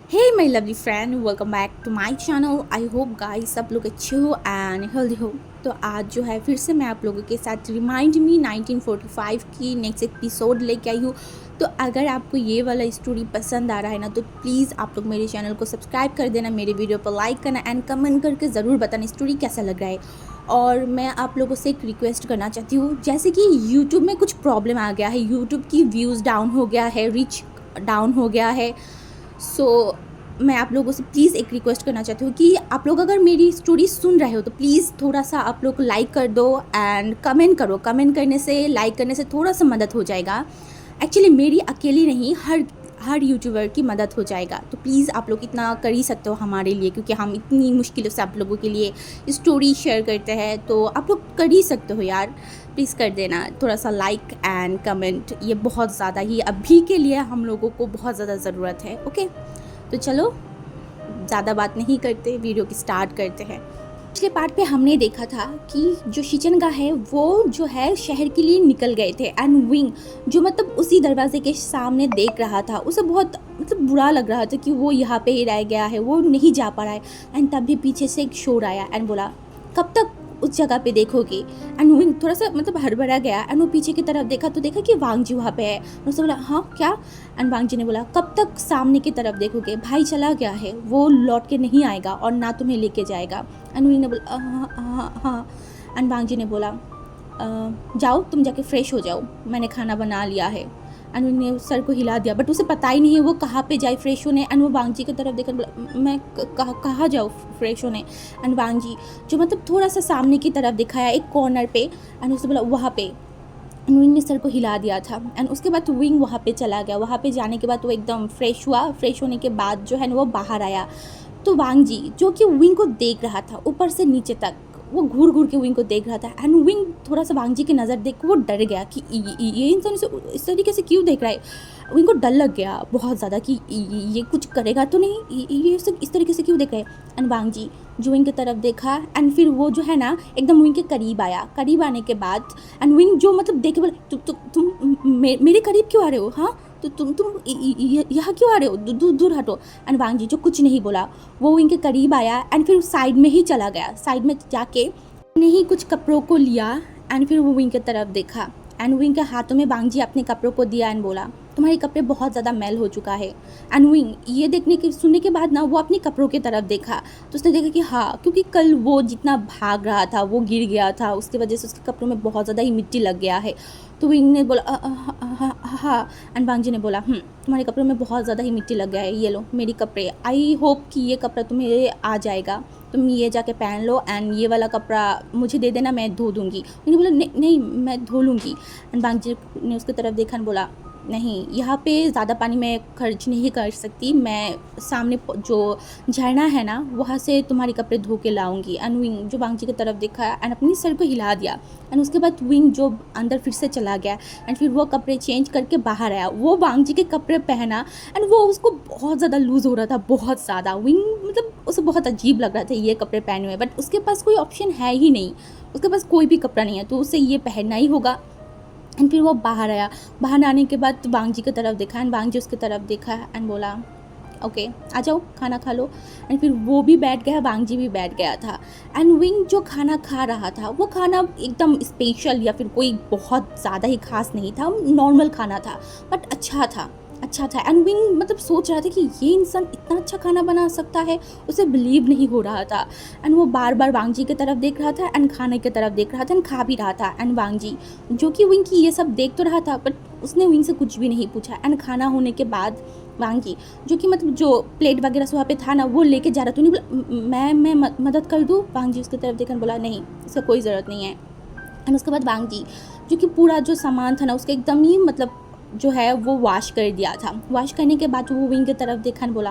Hey my lovely friend, welcome back to my channel. I hope guys सब लोग अच्छे हो एंड हेल्दी हो। तो आज जो है फिर से मैं आप लोगों के साथ रिमाइंड मी 1945 की नेक्स्ट एपिसोड लेके आई हूँ। तो अगर आपको ये वाला स्टोरी पसंद आ रहा है ना, तो प्लीज़ आप लोग मेरे चैनल को सब्सक्राइब कर देना, मेरे वीडियो पर लाइक करना एंड कमेंट करके ज़रूर बताना स्टोरी कैसा लग रहा है। और मैं आप लोगों से एक रिक्वेस्ट करना चाहती हूँ, जैसे कि यूट्यूब में कुछ प्रॉब्लम आ गया है, यूट्यूब की व्यूज़ डाउन हो गया है, रीच डाउन हो गया है। मैं आप लोगों से प्लीज़ एक रिक्वेस्ट करना चाहती हूँ कि आप लोग अगर मेरी स्टोरी सुन रहे हो तो प्लीज़ थोड़ा सा आप लोग लाइक कर दो एंड कमेंट करो। कमेंट करने से, लाइक करने से थोड़ा सा मदद हो जाएगा। एक्चुअली मेरी अकेली नहीं, हर यूट्यूबर की मदद हो जाएगा। तो प्लीज़ आप लोग इतना कर ही सकते हो हमारे लिए, क्योंकि हम इतनी मुश्किलों से आप लोगों के लिए स्टोरी शेयर करते हैं। तो आप लोग कर ही सकते हो यार, प्लीज़ कर देना थोड़ा सा लाइक एंड कमेंट। ये बहुत ज़्यादा ही अभी के लिए हम लोगों को बहुत ज़्यादा ज़रूरत है। ओके, तो चलो ज़्यादा बात नहीं करते, वीडियो की स्टार्ट करते हैं। पिछले पार्ट पे हमने देखा था कि जो शिचनगा है वो जो है शहर के लिए निकल गए थे एंड विंग जो मतलब उसी दरवाजे के सामने देख रहा था, उसे बहुत मतलब बुरा लग रहा था कि वो यहाँ पे ही रह गया है, वो नहीं जा पा रहा है। एंड तभी पीछे से एक शोर आया एंड बोला, कब तक उस जगह पे देखोगे। एंड विंग थोड़ा सा मतलब हड़बड़ा गया एंड वो पीछे की तरफ देखा तो देखा कि वांग जी वहाँ पे है। उसने बोला, हाँ क्या। एंड वांग जी ने बोला, कब तक सामने की तरफ देखोगे, भाई चला गया है, वो लौट के नहीं आएगा और ना तुम्हें लेके जाएगा। एंड विंग ने बोला, हाँ हाँ हाँ। एंड वांग जी ने बोला, जाओ तुम जाके फ्रेश हो जाओ, मैंने खाना बना लिया है। एंड उन्होंने सर को हिला दिया, बट उसे पता ही नहीं है वो कहाँ पे जाए फ्रेश होने। एंड वो वांग जी की तरफ देखकर बोला, मैं कहाँ जाऊँ फ्रेश होने। एंड वांग जी जो मतलब थोड़ा सा सामने की तरफ दिखाया एक कॉर्नर पे, एंड उसने बोला वहाँ पे। विंग ने सर को हिला दिया था एंड उसके बाद विंग वहाँ पे चला गया। वहाँ पे जाने के बाद वो एकदम फ्रेश हुआ। फ्रेश होने के बाद जो है ना वो बाहर आया। तो वांग जी जो कि विंग को देख रहा था ऊपर से नीचे तक, वो घूर घूर के विंग को देख रहा था। एंड विंग थोड़ा सा वांग जी की नज़र देख के वो डर गया कि ये इंसान इस तरीके से क्यों देख रहा है। विंग को डर लग गया बहुत ज़्यादा कि ये कुछ करेगा तो नहीं, ये इस तरीके से क्यों देख रहा है। एंड वांग जी जो विंग की तरफ देखा एंड फिर वो जो है ना एकदम विंग के करीब आया। करीब आने के बाद एंड विंग जो मतलब देखे बोले, तुम मेरे करीब क्यों आ रहे हो, हाँ तो तुम यहाँ क्यों आ रहे हो, दूर दूर हटो। एंड वांग जी जो कुछ नहीं बोला, वो विंग के करीब आया एंड फिर साइड में ही चला गया। साइड में जाके नहीं कुछ कपड़ों को लिया एंड फिर वो विंग की तरफ देखा एंड विंग के हाथों में वांग जी अपने कपड़ों को दिया एंड बोला, तुम्हारे कपड़े बहुत ज़्यादा मैल हो चुका है। एंड विंग ये सुनने के बाद ना वो अपने कपड़ों की तरफ देखा तो उसने देखा कि हाँ, क्योंकि कल वो जितना भाग रहा था वो गिर गया था, उसकी वजह से उसके कपड़ों में बहुत ज़्यादा ही मिट्टी लग गया है। तो विंग ने बोला हाँ। एंड वांग जी ने बोला, तुम्हारे कपड़ों में बहुत ज़्यादा ही मिट्टी लग गया है, ये लो मेरी कपड़े, आई होप कि ये कपड़ा तुम्हें आ जाएगा, तुम ये जाके पहन लो एंड ये वाला कपड़ा मुझे दे देना, मैं धो दूँगी। उन्होंने बोला, नहीं नहीं मैं धो लूँगी। एंड वांग जी ने उसकी तरफ देखा और बोला, नहीं यहाँ पे ज़्यादा पानी मैं खर्च नहीं कर सकती, मैं सामने जो झरना है ना वहाँ से तुम्हारे कपड़े धो के लाऊंगी। एंड विंग जो वांग जी की तरफ देखा एंड अपनी सर को हिला दिया एंड उसके बाद विंग जो अंदर फिर से चला गया एंड फिर वो कपड़े चेंज करके बाहर आया। वो वांग जी के कपड़े पहना एंड वो उसको बहुत ज़्यादा लूज़ हो रहा था, बहुत ज़्यादा। विंग मतलब उसे बहुत अजीब लग रहा था ये कपड़े पहने हुए, बट उसके पास कोई ऑप्शन है ही नहीं, उसके पास कोई भी कपड़ा नहीं है, तो उसे ये पहनना ही होगा। एंड फिर वो बाहर आया। बाहर आने के बाद वांग जी की तरफ देखा एंड वांग जी उसकी तरफ देखा एंड बोला, ओके आ जाओ खाना खा लो। एंड फिर वो भी बैठ गया, वांग जी भी बैठ गया था। एंड विंग जो खाना खा रहा था वो खाना एकदम स्पेशल या फिर कोई बहुत ज़्यादा ही खास नहीं था, नॉर्मल खाना था, बट अच्छा था। एंड विंग मतलब सोच रहा था कि ये इंसान इतना अच्छा खाना बना सकता है, उसे बिलीव नहीं हो रहा था। एंड वो बार बार वांग जी की तरफ देख रहा था एंड खाने की तरफ देख रहा था एंड खा भी रहा था। एंड वांग जी जो कि विंग की ये सब देख तो रहा था, बट उसने विंग से कुछ भी नहीं पूछा। एंड खाना होने के बाद वांग जी जो कि मतलब जो प्लेट वगैरह से वहाँ पे था ना वो लेके जा रहा था, नहीं बोला मैं मदद कर दूँ। वांग जी उसकी तरफ देखकर बोला, नहीं इसका कोई ज़रूरत नहीं है। एंड उसके बाद वांग जी जो कि पूरा जो सामान था ना उसका एकदम ही मतलब जो है वो वॉश कर दिया था। वॉश करने के बाद वो विंग की तरफ देखा और बोला,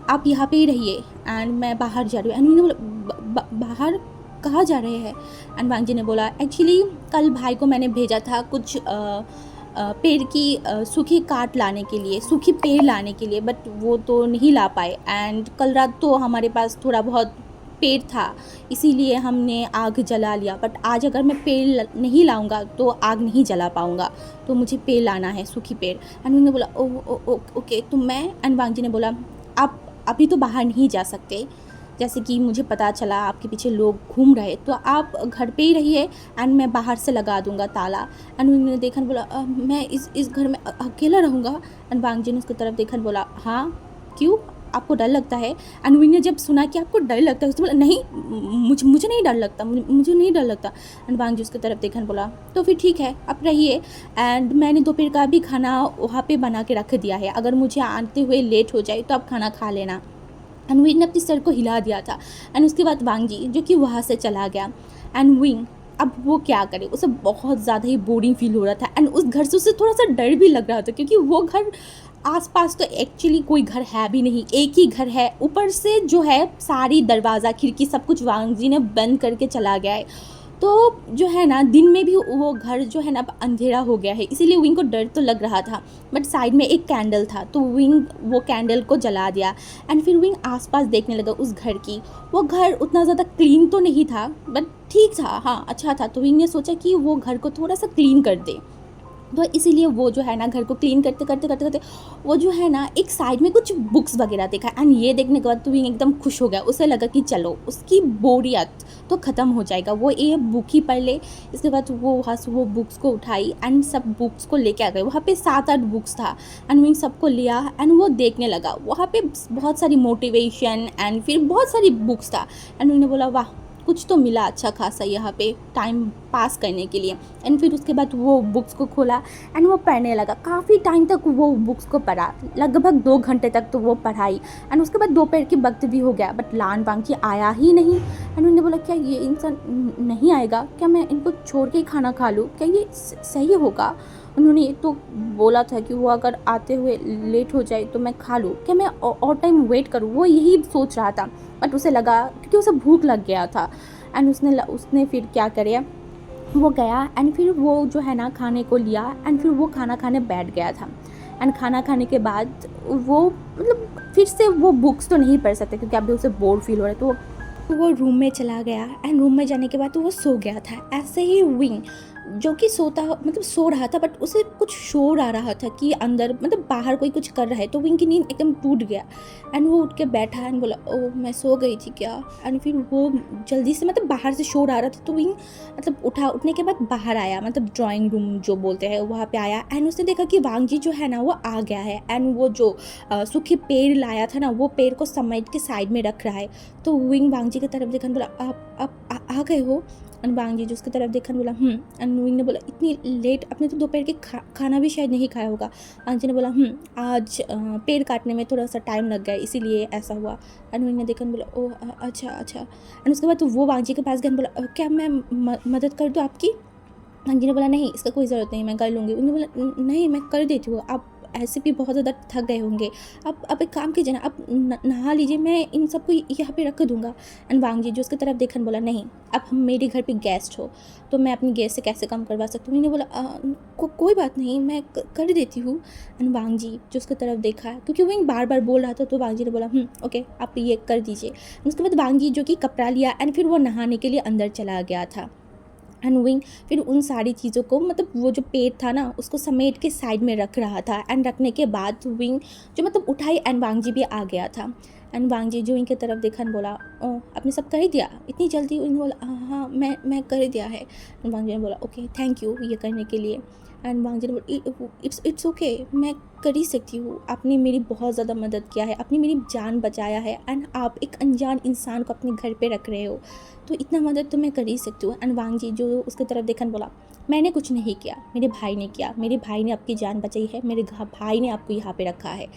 आप यहाँ पे ही रहिए एंड मैं बाहर जा रही हूँ। एंड विंग ने बोला, बाहर कहाँ जा रहे हैं। एंड वांग जी ने बोला, एक्चुअली कल भाई को मैंने भेजा था कुछ पेड़ की सूखी काट लाने के लिए, सूखी पेड़ लाने के लिए, बट वो तो नहीं ला पाए। एंड कल रात तो हमारे पास थोड़ा बहुत पेड़ था, इसीलिए हमने आग जला लिया, बट आज अगर मैं पेड़ नहीं लाऊंगा तो आग नहीं जला पाऊंगा, तो मुझे पेड़ लाना है, सूखी पेड़। अनुविंग ने बोला ओके। तो मैं अनुवांग जी ने बोला आप अभी तो बाहर नहीं जा सकते, जैसे कि मुझे पता चला आपके पीछे लोग घूम रहे, तो आप घर पे ही रहिए एंड मैं बाहर से लगा दूंगा ताला। अनुविंग ने देखा बोला मैं इस घर में अकेला रहूँगा। अनुवांग जी ने उसकी तरफ देखा बोला हाँ क्यों, आपको डर लगता है? अनुविंग ने जब सुना कि आपको डर लगता है, उसने बोला नहीं मुझे नहीं डर लगता, मुझे नहीं डर लगता। अनुवांग जी उसकी तरफ देखा बोला तो फिर ठीक है आप रहिए, एंड मैंने दोपहर का भी खाना वहाँ पे बना के रख दिया है, अगर मुझे आते हुए लेट हो जाए तो आप खाना खा लेना। एंड विंग ने अपनी सर को हिला दिया था। एंड उसके बाद वांग जी जो कि वहाँ से चला गया। एंड विंग अब वो क्या करे, उसे बहुत ज़्यादा ही बोरिंग फील हो रहा था एंड उस घर से उसे थोड़ा सा डर भी लग रहा था, क्योंकि वो घर आसपास तो एक्चुअली कोई घर है भी नहीं, एक ही घर है, ऊपर से जो है सारी दरवाज़ा खिड़की सब कुछ वांग जी ने बंद करके चला गया है। तो जो है ना दिन में भी वो घर जो है ना अब अंधेरा हो गया है, इसीलिए विंग को डर तो लग रहा था, बट साइड में एक कैंडल था तो विंग वो कैंडल को जला दिया। एंड फिर विंग आसपास देखने लगा उस घर की। वो घर उतना ज़्यादा क्लीन तो नहीं था बट ठीक था, हाँ अच्छा था। तो विंग ने सोचा कि वो घर को थोड़ा सा क्लीन कर दे, तो इसीलिए वो जो है ना घर को क्लीन करते करते करते करते वो जो है ना एक साइड में कुछ बुक्स वगैरह देखा। एंड ये देखने के बाद तो विंग एकदम खुश हो गया, उसे लगा कि चलो उसकी बोरियत तो ख़त्म हो जाएगा, वो ये बुक ही पढ़ ले। इसके बाद वो वहाँ से वो बुक्स को उठाई एंड सब बुक्स को लेके आ गए। वहाँ पे 7-8 बुक्स था एंड विंग सबको लिया एंड वो देखने लगा। वहाँ पे बहुत सारी मोटिवेशन एंड फिर बहुत सारी बुक्स था एंड विंग ने बोला वाह कुछ तो मिला अच्छा खासा यहाँ पे टाइम पास करने के लिए। एंड फिर उसके बाद वो बुक्स को खोला एंड वो पढ़ने लगा। काफ़ी टाइम तक वो बुक्स को पढ़ा, लगभग 2 घंटे तक तो वो पढ़ाई। एंड उसके बाद दोपहर के वक्त भी हो गया बट लान बांकी आया ही नहीं। एंड उन्होंने बोला क्या ये इंसान नहीं आएगा, क्या मैं इनको छोड़ के ही खाना खा लूँ, क्या ये सही होगा? उन्होंने तो बोला था कि वो अगर आते हुए लेट हो जाए तो मैं खा लूँ, क्या मैं और टाइम वेट करूँ? वो यही सोच रहा था बट उसे लगा क्योंकि उसे भूख लग गया था। एंड उसने फिर क्या करे, वो गया एंड फिर वो जो है ना खाने को लिया एंड फिर वो खाना खाने बैठ गया था। एंड खाना खाने के बाद वो मतलब फिर से वो बुक्स तो नहीं पढ़ सकते क्योंकि अभी उसे बोर फील हो रहा है, तो वो रूम में चला गया एंड रूम में जाने के बाद तो वो सो गया था। ऐसे ही विंग जो कि मतलब सो रहा था बट उसे कुछ शोर आ रहा था कि अंदर मतलब बाहर कोई कुछ कर रहा है, तो विंग की नींद एकदम टूट गया एंड वो उठ के बैठा एंड बोला ओह मैं सो गई थी क्या? एंड फिर वो जल्दी से मतलब बाहर से शोर आ रहा था तो विंग मतलब उठने के बाद बाहर आया, मतलब ड्राइंग रूम जो बोलते हैं वहाँ पे आया एंड उसने देखा कि वांग जी जो है ना वो आ गया है एंड वो जो सूखे पेड़ लाया था ना वो पेड़ को समेट के साइड में रख रहा है। तो विंग वांग जी की तरफ देखा बोला आप आ गए हो? एंड वांग जी जो उसकी तरफ देखा बोला एंड विंग ने बोला इतनी लेट, आपने तो दोपहर के खाना भी शायद नहीं खाया होगा। वांग जी ने बोला आज पेड़ काटने में थोड़ा सा टाइम लग गया इसीलिए ऐसा हुआ। एंड विंग ने देखा बोला ओह अच्छा अच्छा। एंड उसके बाद तो वो वांग जी के पास गया बोला क्या मैं मदद कर दूँ आपकी? वांग जी ने बोला नहीं इसका कोई ज़रूरत नहीं, मैं कर लूँगी। उन्होंने बोला नहीं मैं कर देती हूँ, आप ऐसे भी बहुत ज़्यादा थक गए होंगे, आप एक काम कीजिए ना, आप नहा लीजिए, मैं इन सबको यहाँ पे रख दूँगा। एंड वांग जी जो उसकी तरफ देखन बोला नहीं आप मेरे घर पे गेस्ट हो तो मैं अपनी गेस्ट से कैसे कम करवा सकती हूँ। मैंने बोला कोई बात नहीं मैं कर देती हूँ। एंड वांग जी जो उसकी तरफ देखा क्योंकि वो बार बार बोल रहा था तो वांग जी ने बोला ओके आप ये कर दीजिए। उसके बाद वांग जी जो कि कपड़ा लिया एंड फिर वो नहाने के लिए अंदर चला गया था। एंड विंग फिर उन सारी चीज़ों को मतलब वो जो पेड़ था ना उसको समेट के साइड में रख रहा था एंड रखने के बाद विंग जो मतलब उठाई एंड वांग जी भी आ गया था। एंड वांग जी जो विंग की तरफ देखा और बोला ओ आपने सब कर ही दिया इतनी जल्दी? विंग बोला हाँ मैं कर दिया है। एंड वांग जी ने बोला ओके थैंक यू ये करने के लिए। एंड वांग जी ने बोला इट्स ओके मैं कर ही सकती हूँ, आपने मेरी बहुत ज़्यादा मदद किया है, आपने मेरी जान बचाया है एंड आप एक अनजान इंसान को अपने घर पे रख रहे हो तो इतना मदद तो मैं कर ही सकती हूँ। एंड वांग जी जो उसकी तरफ देखन बोला मैंने कुछ नहीं किया, मेरे भाई ने किया, मेरे भाई ने आपकी जान बचाई है, मेरे भाई ने आपको यहाँ पे रखा है।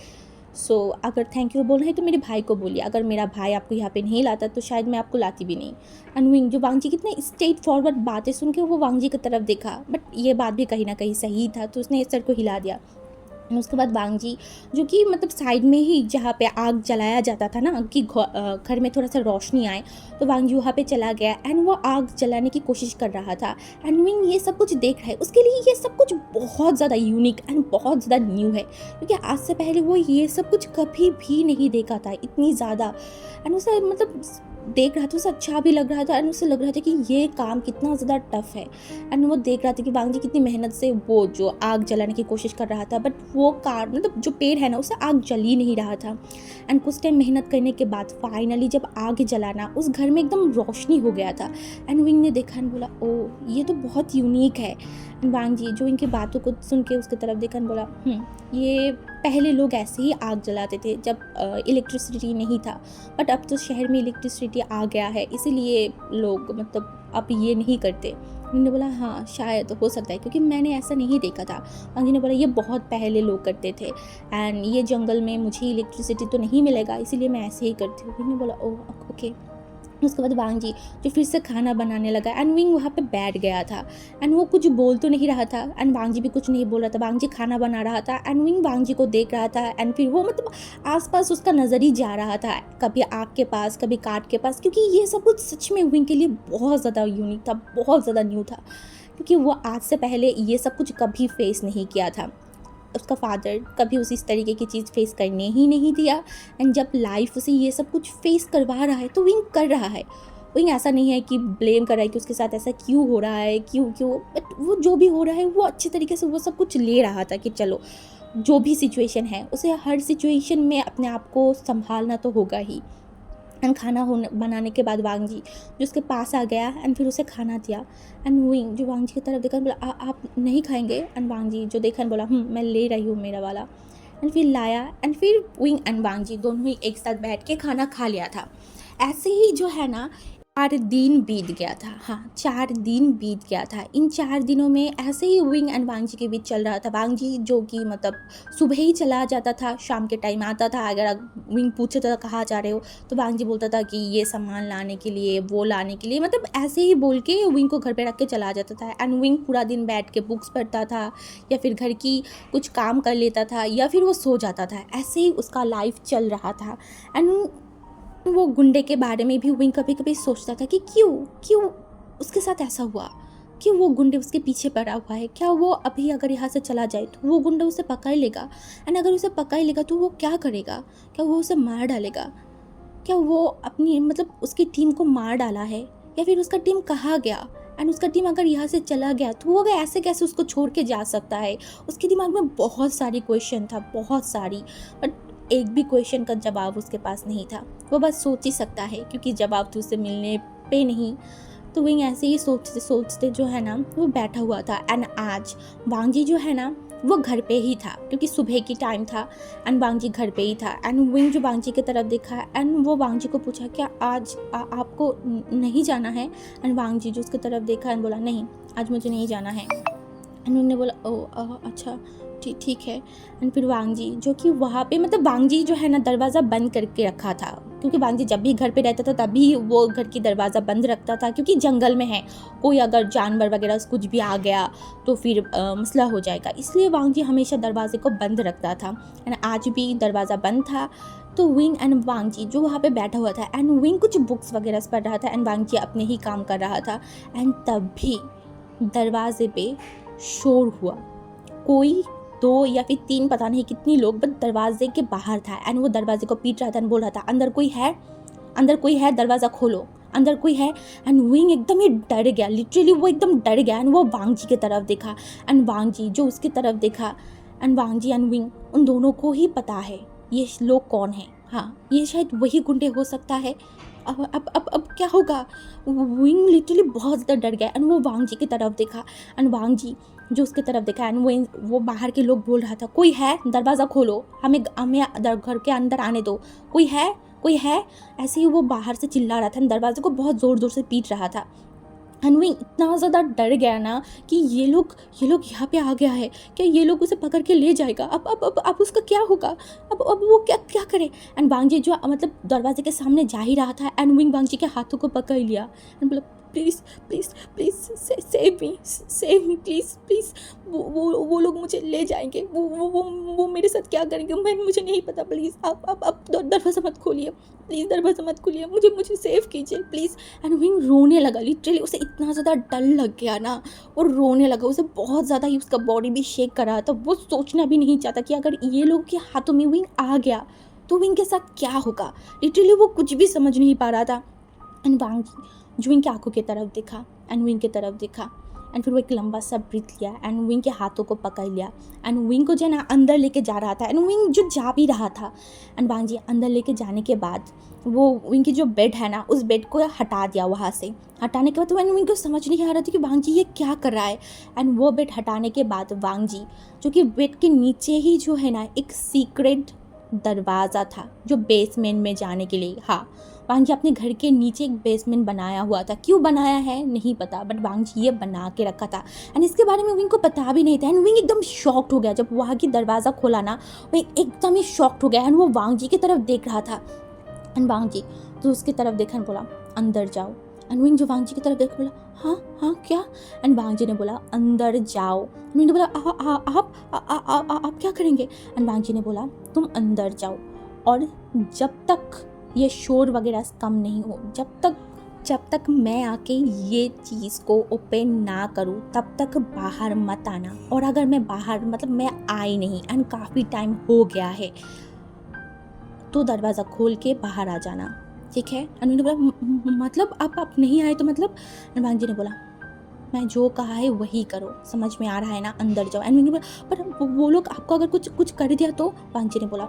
सो अगर थैंक यू बोलना है तो मेरे भाई को बोलिए, अगर मेरा भाई आपको यहाँ पे नहीं लाता तो शायद मैं आपको लाती भी नहीं। एंड विंग जो वांग जी कितने स्ट्रेट फॉरवर्ड बातें सुन के वो वांग जी की तरफ देखा बट ये बात भी कहीं ना कहीं सही था तो उसने सर को हिला दिया। उसके बाद वांग जी जो कि मतलब साइड में ही जहाँ पे आग जलाया जाता था ना कि घर में थोड़ा सा रोशनी आए तो वांग जी वहाँ पे चला गया एंड वो आग जलाने की कोशिश कर रहा था। एंड विंग ये सब कुछ देख रहा है, उसके लिए ये सब कुछ बहुत ज़्यादा यूनिक एंड बहुत ज़्यादा न्यू है क्योंकि आज से पहले वो ये सब कुछ कभी भी नहीं देखा था इतनी ज़्यादा। एंड उसे मतलब देख रहा था, उसे अच्छा भी लग रहा था एंड उसे लग रहा था कि ये काम कितना ज़्यादा टफ है। एंड वो देख रहा था कि वांग जी कितनी मेहनत से वो जो आग जलाने की कोशिश कर रहा था, बट वो कार मतलब जो पेड़ है ना उसे आग जल ही नहीं रहा था। एंड कुछ टाइम मेहनत करने के बाद फाइनली जब आग जलाना उस घर में एकदम रोशनी हो गया था। एंड विंग ने देखा एंड बोला, ओ ये तो बहुत यूनिक है। एंड वांग जी जो इनकी बातों को सुन के उसकी तरफ देखा एंड बोला, ये पहले लोग ऐसे ही आग जलाते थे जब इलेक्ट्रिसिटी नहीं था, बट अब तो शहर में इलेक्ट्रिसिटी आ गया है, इसीलिए लोग मतलब अब ये नहीं करते। मैंने बोला हाँ शायद हो सकता है, क्योंकि मैंने ऐसा नहीं देखा था। वांग ने बोला ये बहुत पहले लोग करते थे एंड ये जंगल में मुझे इलेक्ट्रिसिटी तो नहीं मिलेगा, इसीलिए मैं ऐसे ही करती हूँ। मैंने बोला ओह ओके। उसके बाद वांग जी जो फिर से खाना बनाने लगा एंड विंग वहाँ पे बैठ गया था एंड वो कुछ बोल तो नहीं रहा था एंड वांग जी भी कुछ नहीं बोल रहा था। वांग जी खाना बना रहा था एंड विंग वांग जी को देख रहा था एंड फिर वो मतलब आसपास उसका नज़र ही जा रहा था, कभी आग के पास कभी काट के पास, क्योंकि ये सब कुछ सच में विंग के लिए बहुत ज़्यादा यूनिक था, बहुत ज़्यादा न्यू था, क्योंकि वो आज से पहले ये सब कुछ कभी फेस नहीं किया था। उसका फादर कभी उसे इस तरीके की चीज़ फेस करने ही नहीं दिया एंड जब लाइफ उसे ये सब कुछ फेस करवा रहा है तो विंग कर रहा है। विंग ऐसा नहीं है कि ब्लेम कर रहा है कि उसके साथ ऐसा क्यों हो रहा है, क्यों, बट वो जो भी हो रहा है वो अच्छे तरीके से वो सब कुछ ले रहा था कि चलो जो भी सिचुएशन है उसे हर सिचुएशन में अपने आप को संभालना तो होगा ही। एंड खाना होने बनाने के बाद वांग जी जो उसके पास आ गया एंड फिर उसे खाना दिया एंड विंग जो वांग जी की तरफ देखा बोला आप नहीं खाएंगे? एंड वांग जी जो देखा बोला मैं ले रही हूँ मेरा वाला। एंड फिर लाया एंड फिर विंग एंड वांग जी दोनों ही एक साथ बैठ के खाना खा लिया था। ऐसे ही जो है ना 4 दिन बीत गया था। हाँ 4 दिन बीत गया था। इन 4 दिनों में ऐसे ही विंग एंड वांग जी के बीच चल रहा था। वांग जी जो कि मतलब सुबह ही चला जाता था, शाम के टाइम आता था। अगर विंग पूछता था कहाँ जा रहे हो तो वांग जी बोलता था कि ये सामान लाने के लिए, वो लाने के लिए, मतलब ऐसे ही बोल के विंग को घर पे रख के चला जाता था। एंड विंग पूरा दिन बैठ के बुक्स पढ़ता था या फिर घर की कुछ काम कर लेता था या फिर वो सो जाता था। ऐसे ही उसका लाइफ चल रहा था। एंड वो गुंडे के बारे में भी विंग कभी कभी सोचता था कि क्यों क्यों उसके साथ ऐसा हुआ, क्यों वो गुंडे उसके पीछे पड़ा हुआ है। क्या वो अभी अगर यहाँ से चला जाए तो वो गुंडा उसे पकड़ लेगा, एंड अगर उसे पकड़ लेगा तो वो क्या करेगा? क्या वो उसे मार डालेगा? क्या वो अपनी मतलब उसकी टीम को मार डाला है, या फिर उसका टीम कहाँ गया? एंड उसका टीम अगर यहाँ से चला गया तो वो अगर ऐसे कैसे उसको छोड़ के जा सकता है? उसके दिमाग में बहुत सारी क्वेश्चन था, बहुत सारी, बट एक भी क्वेश्चन का जवाब उसके पास नहीं था। वो बस सोच ही सकता है क्योंकि जवाब तो उसे मिलने पे नहीं। तो विंग ऐसे ही सोचते सोचते जो है ना वो बैठा हुआ था। एंड आज वांग जी जो है ना वो घर पे ही था क्योंकि सुबह की टाइम था एंड वांग जी घर पे ही था। एंड विंग जो वांग जी की तरफ देखा एंड वो वांग जी को पूछा क्या आज आपको नहीं जाना है? एंड वांग जी जो उसकी तरफ देखा एंड बोला नहीं आज मुझे नहीं जाना है। एंड उन्होंने बोला ओ अच्छा ठीक है। एंड फिर वांग जी जो कि वहाँ पे मतलब वांग जी जो है ना दरवाज़ा बंद करके रखा था, क्योंकि वांग जी जब भी घर पे रहता था तभी वो घर की दरवाज़ा बंद रखता था, क्योंकि जंगल में है, कोई अगर जानवर वगैरह कुछ भी आ गया तो फिर मसला हो जाएगा, इसलिए वांग जी हमेशा दरवाजे को बंद रखता था। एंड आज भी दरवाज़ा बंद था। तो विंग एंड वांग जी जो वहाँ पे बैठा हुआ था एंड विंग कुछ बुक्स वगैरह पढ़ रहा था एंड वांग जी अपने ही काम कर रहा था। एंड तभी दरवाजे पे शोर हुआ। कोई 2 या फिर 3 पता नहीं कितनी लोग बस दरवाजे के बाहर था एंड वो दरवाजे को पीट रहा था एंड बोल रहा था अंदर कोई है, अंदर कोई है, दरवाज़ा खोलो, अंदर कोई है। एंड विंग एकदम ही डर गया, लिटरली वो एकदम डर गया एंड वो वांग जी की तरफ देखा एंड वांग जी जो उसकी तरफ देखा and Wang Ji and Wing उन दोनों को ही पता है ये लोग कौन है। हाँ ये शायद वही गुंडे हो सकता है। अब क्या होगा? विंग लिटरली बहुत ज़्यादा डर गया एंड वो वांग जी की तरफ देखा एंड वांग जी जो उसकी तरफ देखा एंड वो बाहर के लोग बोल रहा था कोई है, दरवाज़ा खोलो, हमें घर के अंदर आने दो, कोई है, कोई है। ऐसे ही वो बाहर से चिल्ला रहा था, दरवाजे को बहुत ज़ोर ज़ोर से पीट रहा था। एंड विंग इतना ज़्यादा डर गया ना कि ये लोग यहाँ पे आ गया है, क्या ये लोग उसे पकड़ के ले जाएगा? अब उसका क्या होगा? अब वो क्या करे? एंड वांग जी जो मतलब दरवाजे के सामने जा ही रहा था एंड विंग वांग जी के हाथों को पकड़ लिया एंड बोला please please please save me please. वो लोग मुझे ले जाएंगे, वो मेरे साथ क्या करेंगे मुझे नहीं पता, प्लीज़ आप दरवाज़ा मत खोलिए, प्लीज़ दरवाज़ा मत खोलिए, मुझे सेव कीजिए प्लीज़। एंड विंग रोने लगा, लिटरली उसे इतना ज़्यादा डर लग गया ना और रोने लगा, उसे बहुत ज़्यादा ही उसका बॉडी भी शेक कर रहा था। वो सोचना भी नहीं चाहता कि अगर ये लोग के हाथों में विंग आ गया तो विंग के साथ क्या होगा। लिटरली वो कुछ भी समझ नहीं पा रहा था। एंड वांग जी विंग की आंखों की तरफ देखा एंड विंग की तरफ देखा एंड फिर वो एक लंबा सा ब्रीथ लिया एंड विंग के हाथों को पकड़ लिया एंड विंग को जो है ना अंदर लेके जा रहा था एंड विंग जो जा भी रहा था एंड वांग जी अंदर लेके जाने के बाद वो विंग की जो बेड है ना उस बेड को हटा दिया वहाँ से। हटाने के बाद विंग को समझ नहीं आ रहा था कि वांग जी ये क्या कर रहा है। एंड वो बेड हटाने के बाद वांग जी जो कि बेड के नीचे ही जो है ना एक सीक्रेट दरवाज़ा था जो बेसमेंट में जाने के लिए। हाँ, वांग जी अपने घर के नीचे एक बेसमेंट बनाया हुआ था। क्यों बनाया है नहीं पता, बट वांग जी ये बना के रखा था एंड इसके बारे में विंग को पता भी नहीं था। एंड विंग एकदम शॉक्ड हो गया जब वहाँ की दरवाज़ा खोला ना, वो एकदम ही शॉक्ड हो गया एंड वो वांग जी की तरफ देख रहा था। एंड वांग जी तो उसकी तरफ देखा बोला अंदर जाओ। एंड विंग जो वांग जी की तरफ देख बोला हाँ हाँ क्या। एंड वांग जी ने बोला अंदर जाओ। विंग ने बोला आप क्या करेंगे। एंड वांग जी ने बोला तुम अंदर जाओ और जब तक ये शोर वगैरह कम नहीं हो, जब तक मैं आके ये चीज़ को ओपन ना करूँ तब तक बाहर मत आना। और अगर मैं बाहर मतलब मैं आई नहीं एंड काफ़ी टाइम हो गया है तो दरवाज़ा खोल के बाहर आ जाना, ठीक है। अनु ने बोला मतलब आप नहीं आए तो मतलब। वांग जी ने बोला मैं जो कहा है वही करो, समझ में आ रहा है ना, अंदर जाओ। एंड विंग ने बोला पर वो लोग आपको अगर कुछ कर दिया तो। वांग जी ने बोला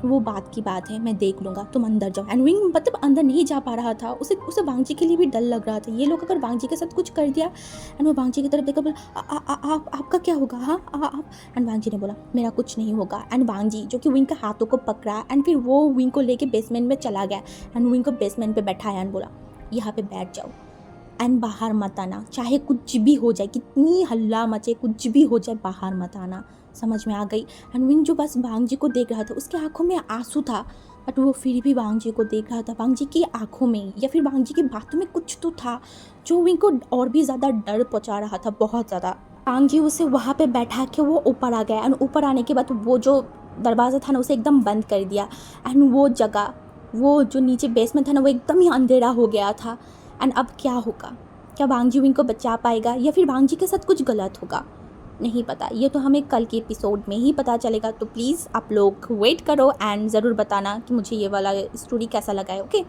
वो बात की बात है, मैं देख लूँगा, तुम अंदर जाओ। एंड विंग मतलब अंदर नहीं जा पा रहा था, उसे वांग जी के लिए भी डर लग रहा था, ये लोग अगर वांग जी के साथ कुछ कर दिया। एंड वो वांग जी की तरफ देखा बोला आपका क्या होगा। हाँ आप। एंड वांग जी ने बोला मेरा कुछ नहीं होगा। एंड वांग जी जो कि विंग के हाथों को पकड़ा एंड फिर वो विंग को लेके बेसमेंट में चला गया एंड विंग को बेसमेंट पे बैठाया एंड बोला यहाँ पे बैठ जाओ एंड बाहर मत आना, चाहे कुछ भी हो जाए, कितनी हल्ला मचे, कुछ भी हो जाए, बाहर मत आना, समझ में आ गई। एंड विंग जो बस वांग जी को देख रहा था, उसके आंखों में आंसू था बट वो फिर भी वांग जी को देख रहा था। वांग जी की आंखों में या फिर वांग जी की बातों में कुछ तो था जो विंग को और भी ज़्यादा डर पहुंचा रहा था, बहुत ज़्यादा। वांग जी उसे वहाँ पे बैठा के वो ऊपर आ गया एंड ऊपर आने के बाद वो जो दरवाज़ा था ना उसे एकदम बंद कर दिया एंड वो जगह, वो जो नीचे बेसमेंट था ना वो एकदम ही अंधेरा हो गया था। एंड अब क्या होगा, क्या वांग जी विंग को बचा पाएगा या फिर वांग जी के साथ कुछ गलत होगा, नहीं पता। ये तो हमें कल के एपिसोड में ही पता चलेगा। तो प्लीज़ आप लोग वेट करो एंड ज़रूर बताना कि मुझे ये वाला स्टोरी कैसा लगा है, ओके।